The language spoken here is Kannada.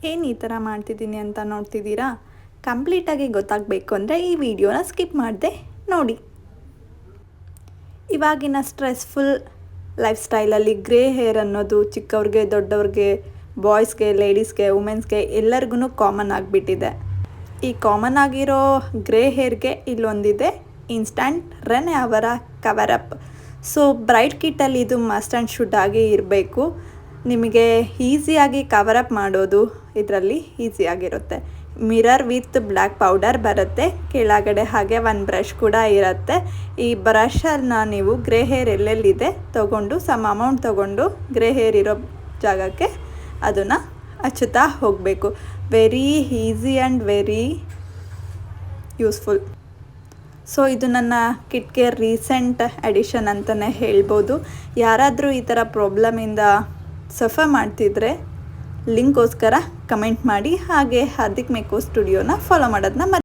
ಏನು ಈ ಥರ ಮಾಡ್ತಿದ್ದೀನಿ ಅಂತ ನೋಡ್ತಿದ್ದೀರಾ? ಕಂಪ್ಲೀಟಾಗಿ ಗೊತ್ತಾಗಬೇಕು ಅಂದರೆ ಈ ವಿಡಿಯೋನ ಸ್ಕಿಪ್ ಮಾಡದೆ ನೋಡಿ. ಇವಾಗಿನ ಸ್ಟ್ರೆಸ್ಫುಲ್ ಲೈಫ್ ಸ್ಟೈಲಲ್ಲಿ ಗ್ರೇ ಹೇರ್ ಅನ್ನೋದು ಚಿಕ್ಕವ್ರಿಗೆ, ದೊಡ್ಡವ್ರಿಗೆ, ಬಾಯ್ಸ್ಗೆ, ಲೇಡೀಸ್ಗೆ, ವುಮೆನ್ಸ್ಗೆ ಎಲ್ಲರಿಗೂ ಕಾಮನ್ ಆಗಿಬಿಟ್ಟಿದೆ. ಈ ಕಾಮನ್ ಆಗಿರೋ ಗ್ರೇ ಹೇರ್ಗೆ ಇಲ್ಲೊಂದಿದೆ ಇನ್ಸ್ಟಂಟ್ ರೆನೆ ಅವರ ಕವರಪ್. ಸೊ ಬ್ರೈಟ್ ಕಿಟ್ಟಲ್ಲಿ ಇದು ಮಸ್ಟ್ ಆ್ಯಂಡ್ ಶುಡ್ ಆಗಿ ಇರಬೇಕು. ನಿಮಗೆ ಈಸಿಯಾಗಿ ಕವರಪ್ ಮಾಡೋದು ಇದರಲ್ಲಿ ಈಸಿಯಾಗಿರುತ್ತೆ. ಮಿರರ್ ವಿತ್ ಬ್ಲ್ಯಾಕ್ ಪೌಡರ್ ಬರುತ್ತೆ ಕೆಳಗಡೆ, ಹಾಗೆ ಒಂದು ಬ್ರಷ್ ಕೂಡ ಇರುತ್ತೆ. ಈ ಬ್ರಷನ್ನು ನೀವು ಗ್ರೇ ಹೇರ್ ಎಲ್ಲೆಲ್ಲಿದೆ ತೊಗೊಂಡು ಅಮೌಂಟ್ ತೊಗೊಂಡು ಗ್ರೇ ಹೇರ್ ಇರೋ ಜಾಗಕ್ಕೆ ಅದನ್ನು ಹಚ್ಚುತ್ತಾ ಹೋಗಬೇಕು. Very easy and very useful. So ಇದು ನನ್ನ ಕಿಟ್ಗೆ ರೀಸೆಂಟ್ ಅಡಿಷನ್ ಅಂತಲೇ ಹೇಳ್ಬೋದು. ಯಾರಾದರೂ ಈ ಥರ ಪ್ರಾಬ್ಲಮಿಂದ ಸಫರ್ ಮಾಡ್ತಿದ್ರೆ ಲಿಂಕ್ಗೋಸ್ಕರ ಕಮೆಂಟ್ ಮಾಡಿ. ಹಾಗೆ ಹಾರ್ದಿಕ್ ಮೇಕೋ ಸ್ಟುಡಿಯೋನ ಫಾಲೋ ಮಾಡೋದನ್ನ